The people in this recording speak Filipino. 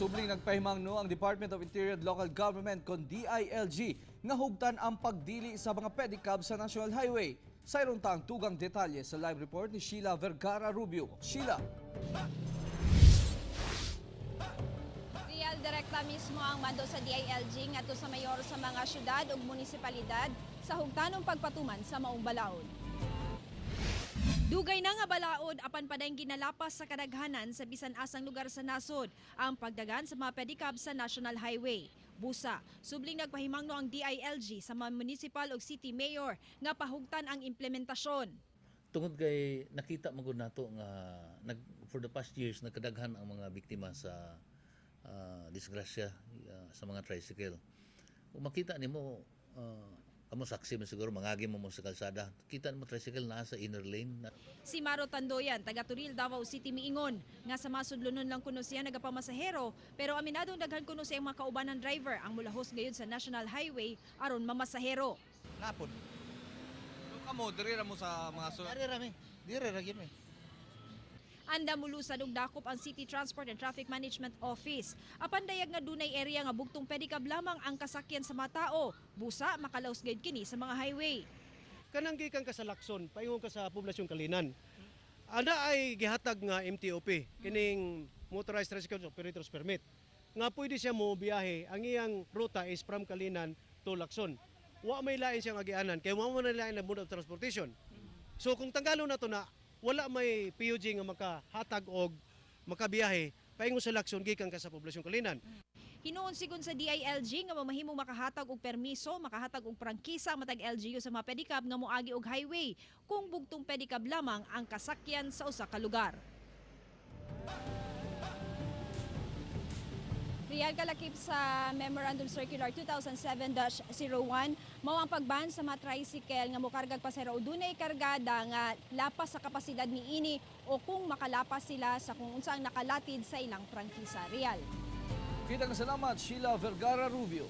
Subling nagpahimangno ang Department of Interior at Local Government kon DILG nga hugtan ang pagdili sa mga pedicab sa National Highway. Sayron tang tugang detalye sa live report ni Sheila Vergara Rubio. Sheila. Real direkta mismo ang mando sa DILG ngadto sa mayor sa mga syudad ug munisipalidad sa hugtanong pagpatuman sa maong balaod. Dugay na nga balaod apan padayong ginalapas sa kadaghanan sa bisan asang lugar sa nasod ang pagdagan sa mga pedicab sa National Highway. Busa, subling nagpahimangno ang DILG sa mga municipal ug city mayor nga pahugtan ang implementasyon. Tungod kay nakita magud nato nga for the past years nagkadaghan ang mga biktima sa disgrasya sa mga tricycle. Kung makita nimo amo saksi mo siguro mangagi mo sa kalsada. Kita mo tricycle na sa inner lane. Si Maro Tandoyan, taga Turil, Davao City miingon nga sa masudlunon lang kuno siya nagapamasahero pero aminadong daghan kuno siya ang mga kaubanan driver ang mulahos gayon sa National Highway aron mamasahero. Napon. Kamo diri ra mo sa mga Dire rami. Dire ra gyud mi. Anda mulusan og dakop ang City Transport and Traffic Management Office. Apan dayag nga dunay area nga bugtong pedicab lamang ang kasakyan sa mga tao. Busa makalaos gayud kini sa mga highway. Kanang gikan ka sa Lacson, paingon ka sa poblasyong Kalinan. Ana ay gihatag nga MTOP, kining Motorized Tricycle Operators Permit. Nga pwede siya mo biyahe, ang iyang ruta is from Kalinan to Lacson. Wa may lain siyang agianan, kaya wa mo na lain na mode of transportation. So kung tanggalon na to na, wala may PUG nga makahatag og makabiyahe, paingon sa Lacson, gikan ka sa poblasyong Kalinan. Hinuon sigon sa DILG nga mamahimong makahatag og permiso, makahatag og prangkisa matag LGU sa mga pedicab nga moagi og highway kung bugtong pedicab lamang ang kasakyan sa usa ka lugar. Real kalakip sa Memorandum Circular 2007-01, mao ang pagban sa mga tricycle nga mokargag pasahero o dunay kargada nga lapas sa kapasidad niini o kung makalapas sila sa kung unsa ang nakalatid sa ilang prangkisa. Real. Kita nga salamat Sheila Vergara Rubio.